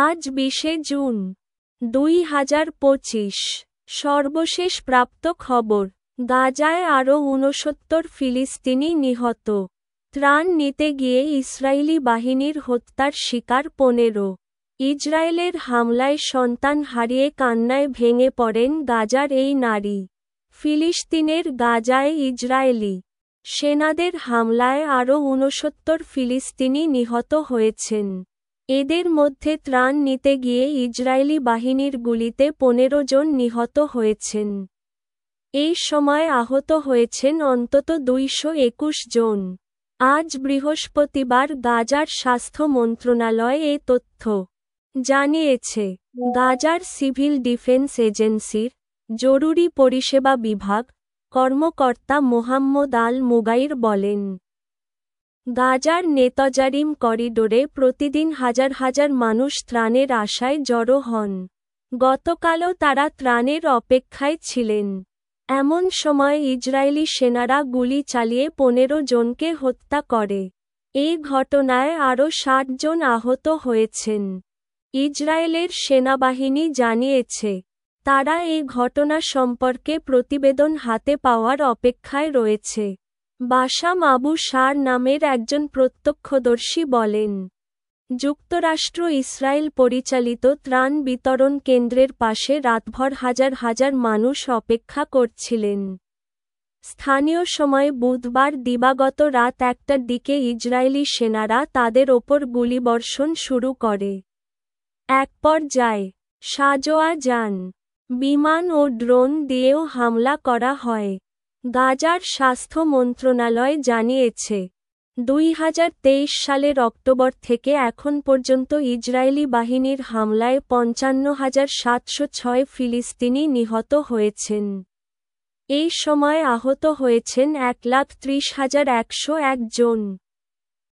আজ 20শে জুন 2025। সর্বশেষ প্রাপ্ত খবর, গাজায় আরও 69 ফিলিস্তিনি নিহত। ত্রাণ নিতে গিয়ে ইসরায়েলি বাহিনীর হত্যার শিকার 15। ইসরায়েলের হামলায় সন্তান হারিয়ে কান্নায় ভেঙে পড়েন গাজার এই নারী। ফিলিস্তিনের গাজায় ইসরায়েলি সেনাদের হামলায় আরও 69 ফিলিস্তিনি নিহত হয়েছেন। এদের মধ্যে ত্রাণ নিতে গিয়ে ইসরায়েলি বাহিনীর গুলিতে 15 জন নিহত হয়েছেন। এই সময় আহত হয়েছেন অন্তত 221 জন। আজ বৃহস্পতিবার গাজার স্বাস্থ্য মন্ত্রণালয় এ তথ্য জানিয়েছে। গাজার সিভিল ডিফেন্স এজেন্সির জরুরি পরিষেবা বিভাগ কর্মকর্তা মোহাম্মদ আল মুগাইর বলেন, গাজার নেতজারিম করিডোরে প্রতিদিন হাজার হাজার মানুষ ত্রাণের আশায় জড়ো হন। গতকালও তারা ত্রাণের অপেক্ষায় ছিলেন। এমন সময় ইসরায়েলি সেনারা গুলি চালিয়ে 15 জনকে হত্যা করে। এই ঘটনায় আরও 60 জন আহত হয়েছেন। ইসরায়েলের সেনাবাহিনী জানিয়েছে, তারা এই ঘটনা সম্পর্কে প্রতিবেদন হাতে পাওয়ার অপেক্ষায় রয়েছে। বাসাম আবু শার নামের একজন প্রত্যক্ষদর্শী বলেন, যুক্তরাষ্ট্র ইসরায়েল পরিচালিত ত্রাণ বিতরণ কেন্দ্রের পাশে রাতভর হাজার হাজার মানুষ অপেক্ষা করছিলেন। স্থানীয় সময় বুধবার দিবাগত রাত 1টার দিকে ইসরায়েলি সেনারা তাদের ওপর গুলিবর্ষণ শুরু করে। এক পর্যায়ে সাঁজোয়া যান, বিমান ও ড্রোন দিয়েও হামলা করা হয়। গাজার স্বাস্থ্য মন্ত্রণালয় জানিয়েছে, 2023 সালের অক্টোবর থেকে এখন পর্যন্ত ইসরায়েলি বাহিনীর হামলায় 55,706 ফিলিস্তিনি নিহত হয়েছেন। এই সময় আহত হয়েছেন 1,30,101 জন।